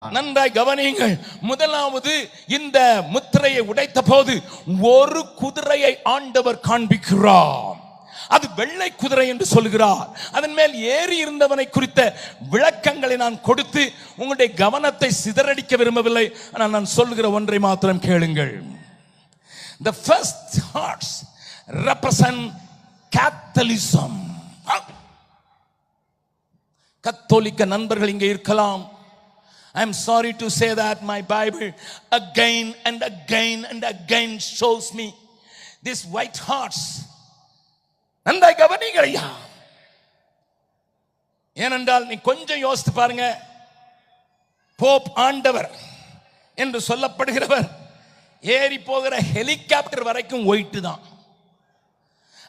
நன்றாய் கவனியுங்கள். முதலாவது இந்த முத்திரையை உடைத்த போது ஒரு குதிரையை ஆண்டவர் காண்பிக்கிறார். அது வெள்ளை குதிரை என்று சொல்கிறார். அதன் மேல் ஏறி இருந்தவனை குறித்த விளக்கங்களை நான் கொடுத்து உங்களுடைய கவனத்தை சிதறடிக்க விரும்பவில்லை. ஆனால் நான் சொல்கிற ஒன்றை மாத்திரம் கேளுங்கள். The first horse represent Catholicism. கத்தோலிக்க நண்பர்கள் இங்கே இருக்கலாம். I am sorry to say that my Bible again and again and again shows me this white horse. நன்றாய் கவனிங்க ஐயா. ஏனென்றால் நீ கொஞ்சம் யோசித்து பாருங்க. போப் ஆண்டவர் என்று சொல்லப்படுகிறவர் ஏறி போகிற ஹெலிகாப்டர் வரைக்கும் ஒயிட்டு தான்.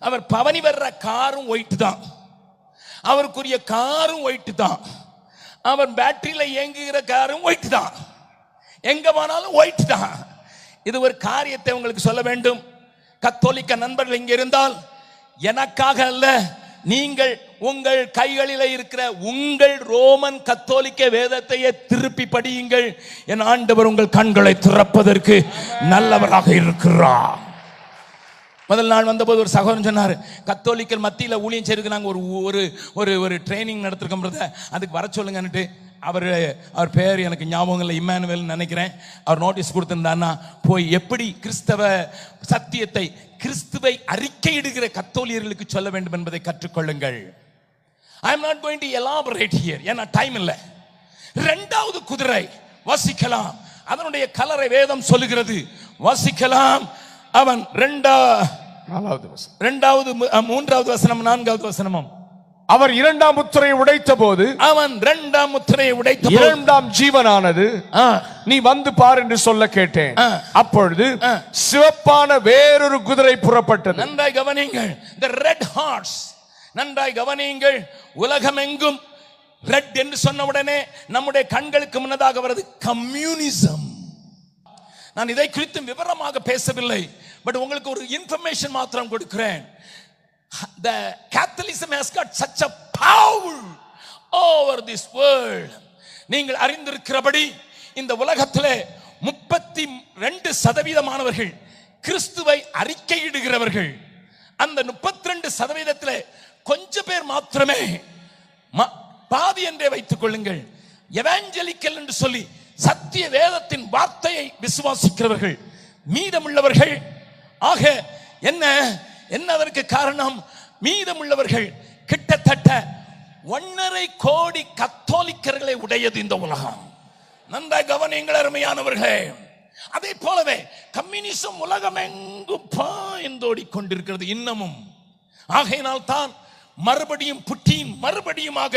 அவர் பவனி வர்ற காரும் ஒயிட்டு தான். அவருக்குரிய காரும் ஒயிட்டு தான். அவர் பேட்டரியில இயங்குகிற காரும் ஒயிட் தான். எங்க போனாலும் ஒயிட் தான். இது ஒரு காரியத்தை உங்களுக்கு சொல்ல வேண்டும். கத்தோலிக்க நண்பர்கள் இங்க இருந்தால் எனக்காக அல்ல, நீங்கள் உங்கள் கைகளில் இருக்கிற உங்கள் ரோமன் கத்தோலிக்க வேதத்தையே திருப்பி படியுங்கள். என் ஆண்டவர் உங்கள் கண்களை திறப்பதற்கு நல்லவராக இருக்கிறார். முதல் நாள் வந்தபோது ஒரு சகோதரன் சொன்னார், கத்தோலிக்கர் மத்தியில் ஊழியம் செய்யறதுக்கு நாங்கள் ஒரு ஒரு ஒரு ட்ரைனிங் நடத்திருக்கோம், அதுக்கு வர சொல்லுங்கன்னுட்டு அவர் பேர் எனக்கு ஞாபகம் இல்லை, இம்மானுவேல் நினைக்கிறேன். அவர் நோட்டீஸ் கொடுத்திருந்தாருன்னா போய் எப்படி கிறிஸ்தவ சத்தியத்தை கிறிஸ்துவை அறிக்கையிடுகிற கத்தோலியர்களுக்கு சொல்ல வேண்டும் என்பதை கற்றுக்கொள்ளுங்கள். I am not going to elaborate here, ஏன்னா டைம் இல்லை. இரண்டாவது குதிரை வாசிக்கலாம். அதனுடைய கலரை வேதம் சொல்லுகிறது. வாசிக்கலாம். அவன் இரண்டாவது மூன்றாவது வசனம் நான்காவது வசனமும் அவர் இரண்டாம் முத்திரையை உடைத்த போது அவன் இரண்டாம் முத்திரையை உடைத்த இரண்டாம் ஜீவனானது நீ வந்து பார் என்று சொல்ல கேட்டேன். அப்பொழுது சிவப்பான வேறொரு குதிரை புறப்பட்டது. நன்றாய் கவனியுங்கள். the red horse. நன்றாய் கவனியுங்கள். உலகமெங்கும் ரெட் என்று சொன்ன உடனே நம்முடைய கண்களுக்கு முன்னதாக வருது கம்யூனிசம். நான் இதை குறித்து விவரமாக பேசவில்லை, பட் உங்களுக்கு ஒரு இன்ஃபர்மேஷன் மாத்திரம் கொடுக்கிறேன். The Catholicism has got such a power over this world. நீங்கள் அறிந்திருக்கிறபடி இந்த உலகத்திலே 32% கிறிஸ்துவை அறிக்கையிடுகிறவர்கள். அந்த 32% கொஞ்சம் பேர் மாத்திரமே, பாதி என்றே வைத்துக் கொள்ளுங்கள், எவாஞ்சலிக்கல் என்று சொல்லி சத்திய வேதத்தின் வார்த்தையை விசுவாசிக்கிறவர்கள். மீதமுள்ளவர்கள் ஆக என்ன அதற்கு காரணம்? மீதமுள்ளவர்கள் கிட்டத்தட்ட 1.5 கோடி கத்தோலிக்கர்களை உடையது இந்த உலகம். நன்றாய் கவனியுங்கள் அருமையானவர்களே. அதே போலவே கம்யூனிசம் உலகம் எங்கும் பாய்ந்தோடி கொண்டிருக்கிறது இன்னமும். ஆகையினால் தான் மறுபடியும் புட்டின் மறுபடியுமாக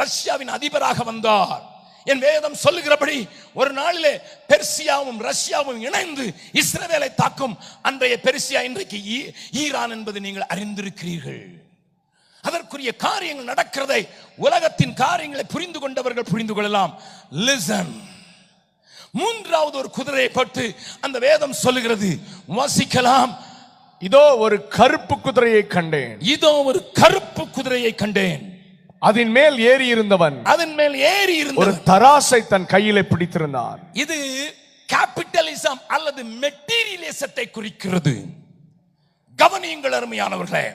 ரஷ்யாவின் அதிபராக வந்தார். என் வேதம் சொல்லுகிறபடி ஒரு நாளிலே பெர்சியாவும் ரஷ்யாவும் இணைந்து இஸ்ரவேலை தாக்கும். அன்றைய பெர்சியா இன்றைக்கு ஈரான் என்பது நீங்கள் அறிந்திருக்கிறீர்கள். அதற்குரிய காரியங்கள் நடக்கிறதை உலகத்தின் காரியங்களை புரிந்து கொண்டவர்கள் புரிந்து கொள்ளலாம். லிசன். மூன்றாவது ஒரு குதிரையை பற்றி அந்த வேதம் சொல்லுகிறது. வாசிக்கலாம். இதோ ஒரு கருப்பு குதிரையை கண்டேன். இதோ ஒரு கருப்பு குதிரையை கண்டேன். அதன் மேல் ஏறி இருந்தவன் ஒரு தராசை தன் கையிலே பிடித்திருந்தான். இது கேபிட்டலிசம் அல்லது மெட்டீரியலிசத்தை குறிக்கிறது. கவனியுங்கள் அருமையானவர்களே.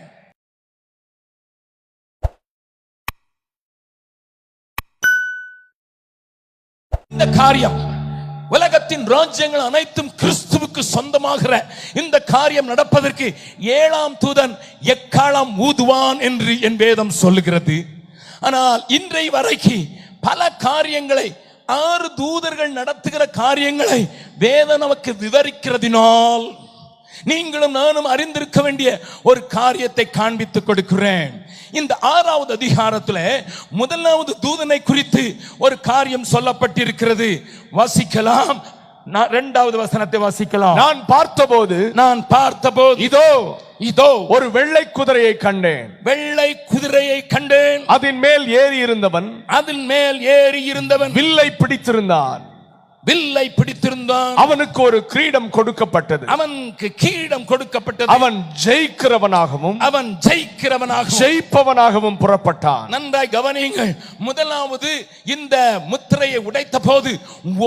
இந்த காரியம் உலகத்தின் ராஜ்யங்கள் அனைத்தும் கிறிஸ்துவுக்கு சொந்தமாகிற இந்த காரியம் நடப்பதற்கு 7ஆம் தூதன் எக்காளம் ஊதுவான் என்று என் வேதம் சொல்லுகிறது. ஆனால் இன்றைய வரைக்கு பல காரியங்களை 6 தூதர்கள் நடத்துகிற காரியங்களை வேதம் நமக்கு விவரிக்கிறதினால் நீங்களும் நானும் அறிந்திருக்க வேண்டிய ஒரு காரியத்தை காண்பித்துக் கொடுக்கிறேன். இந்த 6வது அதிகாரத்தில் 1வது தூதனை குறித்து ஒரு காரியம் சொல்லப்பட்டிருக்கிறது. வாசிக்கலாம். 2வது வசனத்தை வாசிக்கலாம். நான் பார்த்தபோது இதோ ஒரு வெள்ளை குதிரையை கண்டேன். வெள்ளை குதிரையை கண்டேன். அதன் மேல் ஏறி இருந்தவன் வில்லை பிடித்திருந்தான். வில்லை பிடித்திருந்தான். அவனுக்கு ஒரு கிரீடம் கொடுக்கப்பட்டது. அவனுக்கு கிரீடம் கொடுக்கப்பட்டது. அவன் ஜெயிக்கிறவனாகவும் ஜெயிப்பவனாகவும் புறப்பட்டான். நன்றாய் கவனியுங்கள். முதலாவது இந்த முத்திரையை உடைத்த போது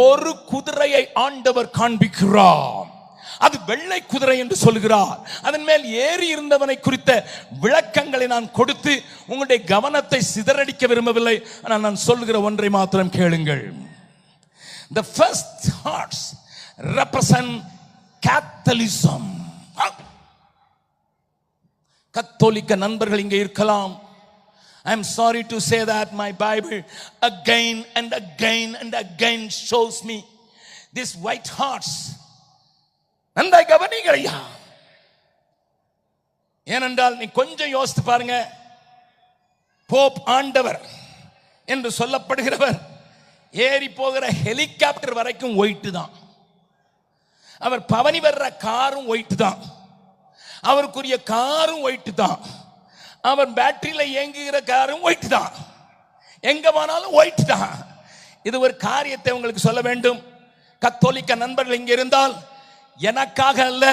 ஒரு குதிரையை ஆண்டவர் காண்பிக்கிறார். அது வெள்ளை குதிரை என்று சொல்கிறார். அதன் மேல் ஏறி இருந்தவனை குறித்த விளக்கங்களை நான் கொடுத்து உங்களுடைய கவனத்தை சிதறடிக்க விரும்பவில்லை. ஆனால் நான் சொல்கிற ஒன்றை மாத்திரம் கேளுங்கள். The first horse represent Catholicism. கத்தோலிக்க நண்பர்கள் இங்கே இருக்கலாம். I am sorry to say that my Bible again and again and again shows me this white horse. நன்றாய் கவனிங்கள் ஐயா. ஏனென்றால் நீ கொஞ்சம் யோசித்து பாருங்க. போப் ஆண்டவர் என்று சொல்லப்படுகிறவர் ஏறி போகிற ஹெலிகாப்டர் வரைக்கும் ஒயிட்டு தான். அவர் பவனி வர்ற காரும் ஒயிட்டு தான். அவருக்குரிய காரும் ஒயிட்டு தான். அவர் பேட்டரியில இயங்குகிற காரும் ஒயிட்டு தான். எங்க போனாலும் ஒயிட்டு தான். இது ஒரு காரியத்தை உங்களுக்கு சொல்ல வேண்டும். கத்தோலிக்க நண்பர்கள் இங்க இருந்தால் எனக்காக அல்ல,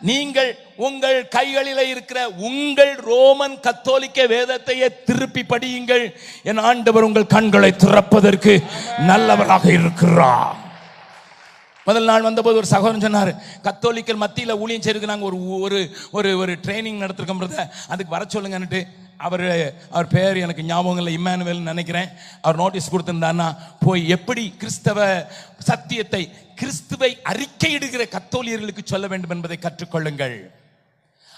நீங்கள் உங்கள் கைகளில் இருக்கிற உங்கள் ரோமன் கத்தோலிக்க வேதத்தையே திருப்பி படியுங்கள். என் ஆண்டவர் உங்கள் கண்களை திறப்பதற்கு நல்லவராக இருக்கிறார். முதல் நாள் வந்தபோது ஒரு சகோதரன் சொன்னார், கத்தோலிக்கர் மத்தியில் ஊழியம் செய்யறதுக்கு நாங்கள் ஒரு ஒரு ஒரு ட்ரைனிங் நடத்திருக்கோம், அதுக்கு வர சொல்லுங்கன்னுட்டு அவர் பேர் எனக்கு ஞாபகம் இல்லை, இம்மானுவேல் நினைக்கிறேன். அவர் நோட்டீஸ் கொடுத்திருந்தான்னா போய் எப்படி கிறிஸ்தவ சத்தியத்தை கிறிஸ்துவை அறிக்கையிடுகிற கத்தோலியர்களுக்கு சொல்ல வேண்டும் என்பதை கற்றுக்கொள்ளுங்கள்.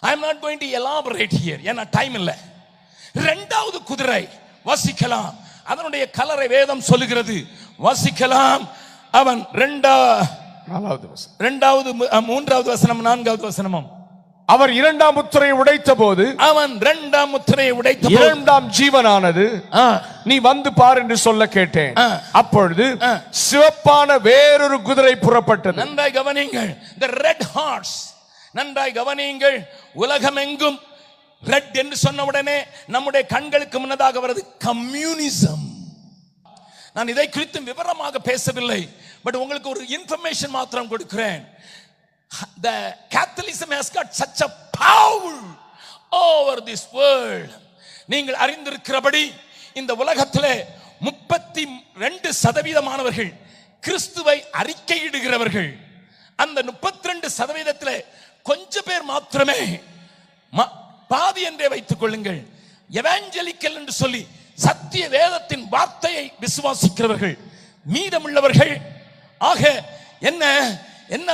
I am not going to elaborate here, ஏன்னா டைம் இல்லை. இரண்டாவது குதிரை வாசிக்கலாம். அதனுடைய கலரை வேதம் சொல்லுகிறது, வாசிக்கலாம். அவன் மூன்றாவது வசனம் 4வது வசனமும். அவர் இரண்டாம் முத்திரையை உடைத்த போது இரண்டாம் ஜீவனானது நீ வந்து பார் என்று சொல்ல கேட்டேன். அப்பொழுது சிவப்பான வேறொரு குதிரை புறப்பட்டது. நன்றாய் கவனியுங்கள். the red horse. நன்றாய் கவனியுங்கள். உலகமெங்கும் ரெட் என்று சொன்ன உடனே நம்முடைய கண்களுக்கு முன்னதாக வருது கம்யூனிசம். நான் இதை குறித்து விவரமாக பேசவில்லை, பட் உங்களுக்கு ஒரு இன்ஃபர்மேஷன் மாத்திரம் கொடுக்கிறேன். The Catholicism has got such a power over this world. நீங்கள் அறிந்திருக்கிறபடி இந்த உலகத்திலே 32% கிறிஸ்துவை அறிக்கையிடுகிறவர்கள். அந்த 32% கொஞ்ச பேர் மாத்திரமே, பாதி என்றே வைத்துக் கொள்ளுங்கள், எவாஞ்சலிக்கல் என்று சொல்லி சத்திய வேதத்தின் வார்த்தையை விசுவாசிக்கிறவர்கள். மீதமுள்ளவர்கள் ஆக என்ன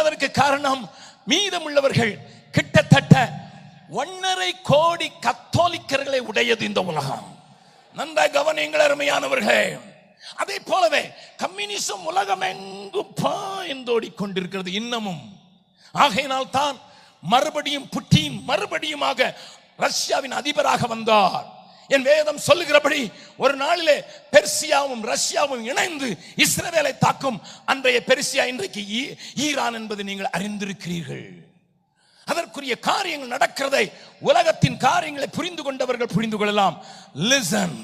அதற்கு காரணம்? மீதமுள்ளவர்கள் கிட்டத்தட்ட 1.5 கோடி கத்தோலிக்கர்களை உடையது இந்த உலகம். நன்றாய் கவனியுங்கள் அருமையானவர்களே. அதே போலவே கம்யூனிசம் உலகம் எங்கும் பாய்ந்தோடி கொண்டிருக்கிறது இன்னமும். ஆகையினால் தான் மறுபடியும் புட்டின் மறுபடியுமாக ரஷ்யாவின் அதிபராக வந்தார். என் வேதம் சொல்லுகிறபடி ஒரு நாளிலே பெர்சியாவும் ரஷ்யாவும் இணைந்து இஸ்ரவேலை தாக்கும். அன்றைய பெர்சியா இன்றைக்கு ஈரான் என்பது நீங்கள் அறிந்திருக்கிறீர்கள். அதற்குரிய காரியங்கள் நடக்கிறதை உலகத்தின் காரியங்களை புரிந்து கொண்டவர்கள் புரிந்து கொள்ளலாம். லிசன்.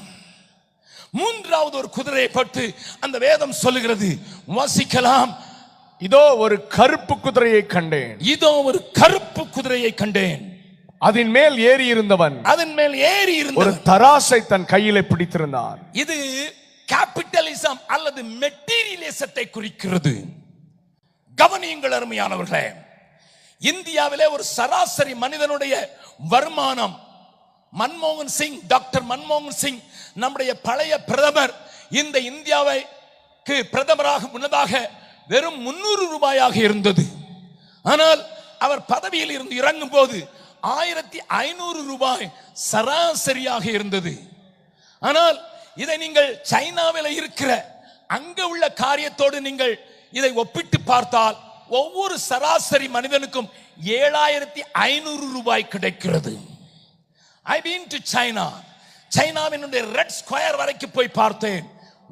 மூன்றாவது ஒரு குதிரையை பற்றி அந்த வேதம் சொல்லுகிறது, வாசிக்கலாம். இதோ ஒரு கருப்பு குதிரையை கண்டேன். இதோ ஒரு கருப்பு குதிரையை கண்டேன். அதன் மேல் ஏறி இருந்தவன் ஒரு தராசை தன் கையிலே பிடித்திருந்தான். இது கேபிட்டலிசம் அல்லது மெட்டீரியலிசத்தை குறிக்கிறது. கவனியுங்கள் அருமையானவர்களே. இந்தியாவிலே ஒரு சராசரி மனிதனுடைய வருமானம், மன்மோகன் சிங், டாக்டர் மன்மோகன் சிங் நம்முடைய பழைய பிரதமர், இந்த இந்தியாவுக்கு பிரதமராக முன்னதாக வெறும் 300 ரூபாயாக இருந்தது. ஆனால் அவர் பதவியில் இருந்து இறங்கும் போது 1500 ரூபாய் சராசரியாக இருந்தது. ஆனால் இதை நீங்கள் சைனாவில் இருக்கிற அங்க உள்ள காரியத்தோடு நீங்கள் இதை ஒப்பிட்டு பார்த்தால் ஒவ்வொரு சராசரி மனிதனுக்கும் 7500 ரூபாய் கிடைக்கிறது. I been to China. சைனாவினுடைய ரெட் ஸ்கொயர் வரைக்கும் போய் பார்த்தேன்.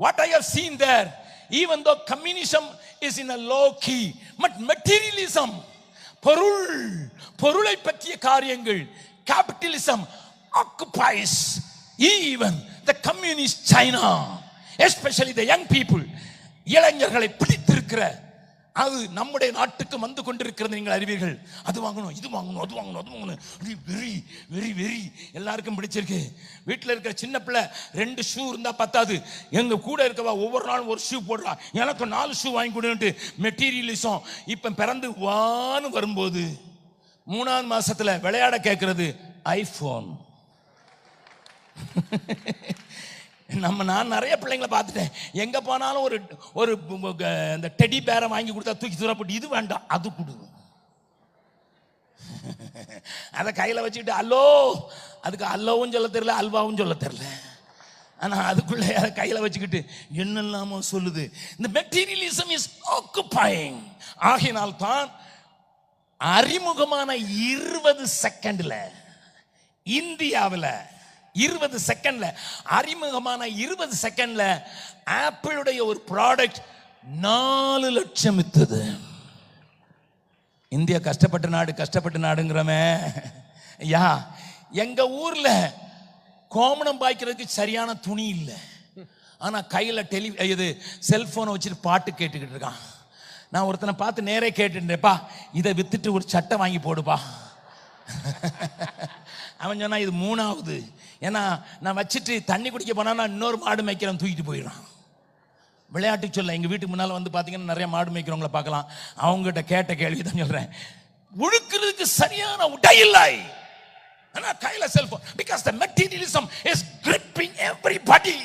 What I have seen there, even though communism is in a low key, but materialism, பொருளை பற்றிய காரியங்கள், capitalism occupies even the communist China, especially the young people. இளைஞர்களை பிடித்திருக்கிறது. இருக்கிற அது நம்முடைய நாட்டுக்கு வந்து கொண்டிருக்கிறது நீங்கள் அறிவீர்கள். அது வாங்கணும், இது வாங்கணும், அது வாங்கணும், அது வாங்கணும், வெறி வெறி வெறி எல்லாருக்கும் பிடிச்சிருக்கு. வீட்டில் இருக்கிற சின்ன பிள்ளை 2 ஷூ இருந்தா பத்தாது, எங்க கூட இருக்கவா ஒவ்வொரு நாளும் ஒரு ஷூ போடுறா, எனக்கு 4 ஷூ வாங்கி கொடுன்ட்டு மெட்டீரியலிசம். இப்ப பிறந்து வான்னு வரும்போது 3ஆவது மாசத்துல விளையாட கேட்கறது ஐபோன். நான் நிறைய பிள்ளைங்களை பார்த்துட்டேன், எங்க போனாலும் ஒரு இந்த டெடி பேரை வாங்கி கொடுத்தா தூக்கி தூர போட்டு, இது வேண்டாம் அது கொடு. அதை கையில வச்சுக்கிட்டு அல்லோ, அதுக்கு அல்லோவும் சொல்ல தெரியல, அல்வாவும் சொல்ல தெரியல, ஆனா அதுக்குள்ள அதை கையில வச்சுக்கிட்டு என்னெல்லாமோ சொல்லுது. இந்த மெட்டீரியலிசம் இஸ் ஆக்குபைங். ஆகினால் தான் அறிமுகமான 20 செகண்ட்ல இந்தியாவில் 20 செகண்ட்ல அறிமுகமான 20 செகண்ட்ல ஆப்பிளுடைய ஒரு ப்ராடக்ட் 4 லட்சம் வித்தது. இந்தியா கஷ்டப்பட்ட நாடுங்கிறமே. யா, எங்க ஊர்ல கோமணம் பாய்க்கிறதுக்கு சரியான துணி இல்லை, ஆனா கையில இது செல்போனை வச்சுட்டு பாட்டு கேட்டுக்கிட்டு இருக்கான். நான் ஒருத்தனை பார்த்து நேரே கேட்டுட்டேன்ப்பா, இதை வித்துட்டு ஒரு சட்டை வாங்கி போடுப்பா. அவன் சொன்னா இது 3ஆவது, ஏன்னா நான் வச்சுட்டு தண்ணி குடிக்க போனா நான் இன்னொரு மாடு மேய்க்கிறேன் தூக்கிட்டு போயிடுறான். விளையாட்டு சொல்ல எங்க வீட்டுக்கு முன்னால வந்து பாத்தீங்கன்னா நிறைய மாடு மேய்க்கிறவங்களை பார்க்கலாம். அவங்ககிட்ட கேட்ட கேள்வி தான் சொல்றேன், உழுக்கிறதுக்கு சரியான உடை இல்லை, ஆனா கையில cellphone. because the materialism is gripping everybody.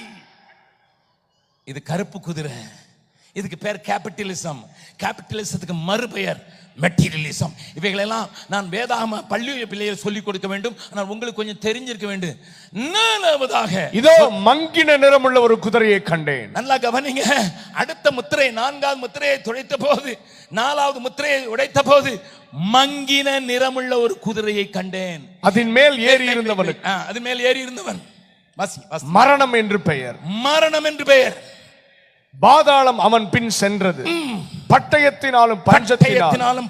இது கருப்பு குதிரை, இதுக்கு பேர் கேபிட்டலிசம். கேபிட்டலிசத்துக்கு மறுபெயர் மெட்டீரியலிசம். இவைகளெல்லாம் நான் வேதாகம பள்ளி பிள்ளைகள் சொல்லிக் கொடுக்க வேண்டும், ஆனால் உங்களுக்கு கொஞ்சம் தெரிஞ்சிருக்க வேண்டும். 4வதாக இதோ மங்கின நிறமுள்ள ஒரு குதிரையை கண்டேன். நல்லா கவனிங்க. அடுத்த முத்திரை 4வது முத்திரையை துடைத்த போது, 4வது முத்திரையை உடைத்த போது மங்கின நிறமுள்ள ஒரு குதிரையை கண்டேன். அதன் மேல் ஏறி இருந்தவன் மரணம் என்று பெயர். மரணம் என்று பெயர். பாதாளம் அவன் பின் சென்றது, பட்டயத்தினாலும்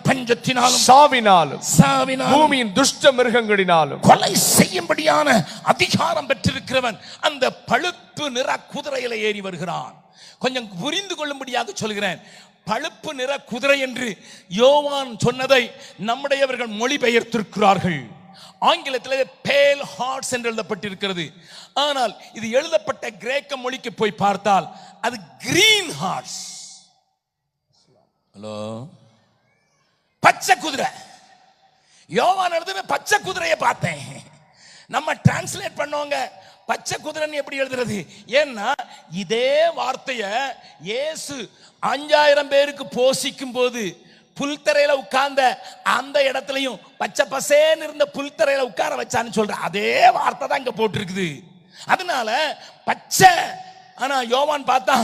பஞ்சத்தினாலும் சாவினாலும் பூமியின் துஷ்ட மிருகங்களினாலும் கொலை செய்யும்படியான அதிகாரம் பெற்றிருக்கிறவன் அந்த பழுப்பு நிற குதிரையில ஏறி வருகிறான். கொஞ்சம் புரிந்து கொள்ளும்படியாக சொல்கிறேன். பழுப்பு நிற குதிரை என்று யோவான் சொன்னதை நம்முடையவர்கள் மொழிபெயர்த்திருக்கிறார்கள். ஆங்கிலத்தில் பேல் ஹார்ட்ஸ் என்று எழுதப்பட்டிருக்கிறது. ஆனால் இது எழுதப்பட்ட கிரேக்க மொழிக்கு போய் பார்த்தால் அது கிரீன் ஹார்ட்ஸ். ஹலோ, பச்சை குதிரை. யோவான் எழுதுன பச்சை குதிரையை பார்த்தேன். நம்ம டிரான்ஸ்லேட் பண்ணவங்க பச்சை குதிரைன்னு எப்படி எழுதுறது? ஏன்னா இதே வார்த்தைய இயேசு 5000 பேருக்கு போஷிக்கும் போது புல்தரையில உட்கார்ந்த அந்த இடத்துலயும் பச்சை பசேன்னு இருந்த புல்தரையில உட்கார வச்சான்னு சொல்ற அதே வார்த்தை தான் இங்க போட்டிருக்குது. அதனால பச்சை. ஆனா யோவான் பார்த்தா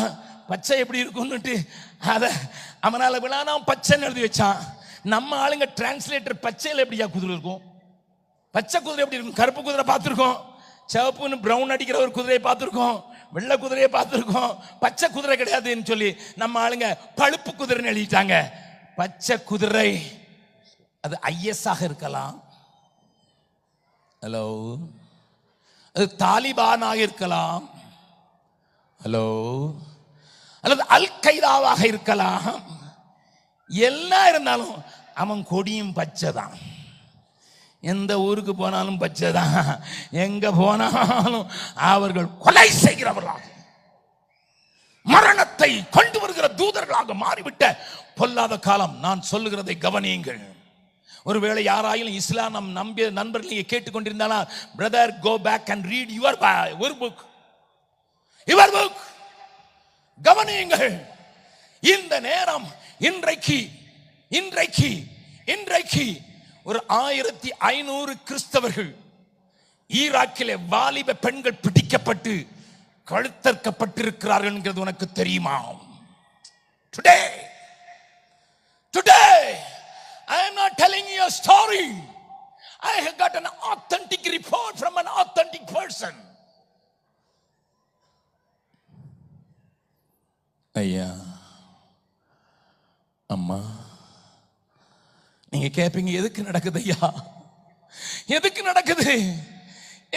பச்சை எப்படி இருக்கும்னுட்டு அதை அவனால விழானா பச்சைன்னு எழுதி வச்சான். நம்ம ஆளுங்க டிரான்ஸ்லேட்டர் பச்சையில எப்படியா குதிரை இருக்கும்? பச்சை குதிரை எப்படி இருக்கும்? கருப்பு குதிரை பார்த்துருக்கோம், சிவப்புன்னு பிரவுன் அடிக்கிற ஒரு குதிரையை பார்த்துருக்கோம், வெள்ளை குதிரையை பார்த்துருக்கோம். பச்சை குதிரை கிடையாதுன்னு சொல்லி நம்ம ஆளுங்க பழுப்பு குதிரைன்னு எழுதிட்டாங்க. பச்சை குதிரை அது ஐஎஸ்ஆக இருக்கலாம், ஹலோ, அது தாலிபானாக இருக்கலாம், ஹலோ, அல்லது அல் கைதாவாக இருக்கலாம். எல்லாம் இருந்தாலும் அவன் கொடியும் பச்சை தான். எந்த ஊருக்கு போனாலும் பச்சை தான். எங்க போனாலும் அவர்கள் கொலை செய்கிறவர்களாக, மரணத்தை கொண்டு வருகிற தூதர்களாக மாறிவிட்ட பொல்லாத காலம். நான் சொல்லுகிறதை கவனியுங்கள். ஒருவேளை யாராயிலும் இஸ்லாம் நம் நம்பிய நண்பர்கள் நீங்க கேட்டுக்கொண்டிருந்தாலும், brother, go back and read your book. கவனியுங்கள். இந்த நேரம் இன்றைக்கு ஒரு 1500 கிறிஸ்தவர்கள் ஈராக்கிலே வாலிப பெண்கள் பிடிக்கப்பட்டு கழுத்தறுக்கப்பட்டிருக்கிறார்கள் என்கிறது உனக்கு தெரியுமா? Today I am not telling you a story. I have got an authentic report from an authentic person. ஐயா, அம்மா, நீங்க கேட்பீங்க எதுக்கு நடக்குது ஐயா, எதுக்கு நடக்குது?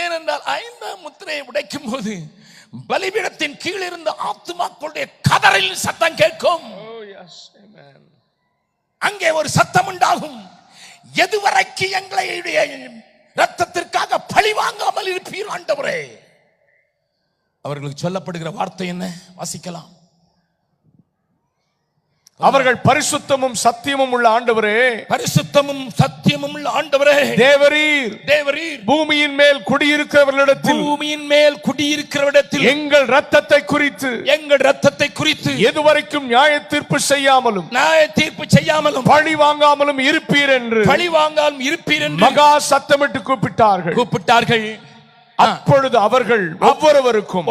ஏனென்றால் 5ஆம் முத்திரையை உடைக்கும் போது பலிபீடத்தின் கீழ் இருந்த ஆத்துமாக்களுடைய கதறலின் சத்தம் கேட்கும். Yes, amen. அங்கே ஒரு சத்தம் உண்டாகும், எதுவரைக்கு எங்களை ரத்தத்திற்காக பழி வாங்காமல் இருப்பீர் ஆண்டவரே. அவர்களுக்கு சொல்லப்படுகிற வார்த்தை என்ன? வாசிக்கலாம். அவர்கள் பரிசுத்தமும் சத்தியமும் உள்ள ஆண்டவரே, பரிசுத்தமும் சத்தியமும் உள்ள ஆண்டவரே, தேவரீர் தேவரீர் பூமியின் மேல் குடியிருக்கிறவர்களிடத்தில், பூமியின் மேல் குடியிருக்கிறவரிடத்தில் எங்கள் ரத்தத்தை குறித்து, எங்கள் ரத்தத்தை குறித்து எதுவரைக்கும் நியாய தீர்ப்பு செய்யாமலும், நியாய தீர்ப்பு செய்யாமலும், பழி வாங்காமலும் இருப்பீர் என்று, பழி வாங்காமல் இருப்பீர் என்று மகா சத்தமிட்டு கூப்பிட்டார்கள். அப்பொழுது அவர்கள் ஒவ்வொருவருக்கும்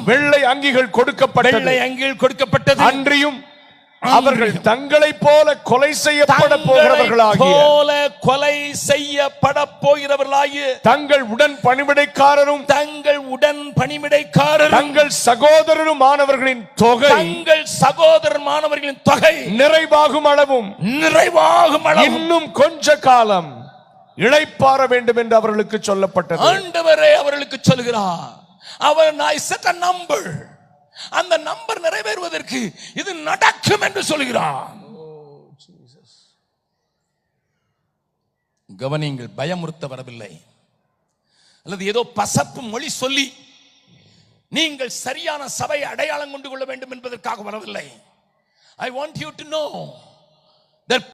வெள்ளை அங்கிகள் கொடுக்கப்பட்டது. அன்றியும் அவர்கள் தங்களை போல கொலை செய்யப்பட போகிறவர்களாகிய தங்கள் உடன் பணிவிடைக்காரரும் தங்கள் சகோதரருமானவர்களின் தொகை நிறைவாகும் அளவும் இன்னும் கொஞ்ச காலம் இளைப்பாற வேண்டும் என்று அவர்களுக்கு சொல்லப்பட்டது. ஆண்டவரே அவர்களுக்கு சொல்கிறார், அவர் I set a number, அந்த நம்பர் நிறைவேறுவதற்கு இது நடக்கும் என்று சொல்கிறார். கவனிங்கள், பயமுறுத்த வரவில்லை, அல்லது ஏதோ பசப்பு மொழி சொல்லி நீங்கள் சரியான சபையை அடையாளம் கொண்டு கொள்ள வேண்டும் என்பதற்காக வரவில்லை. I want you to know that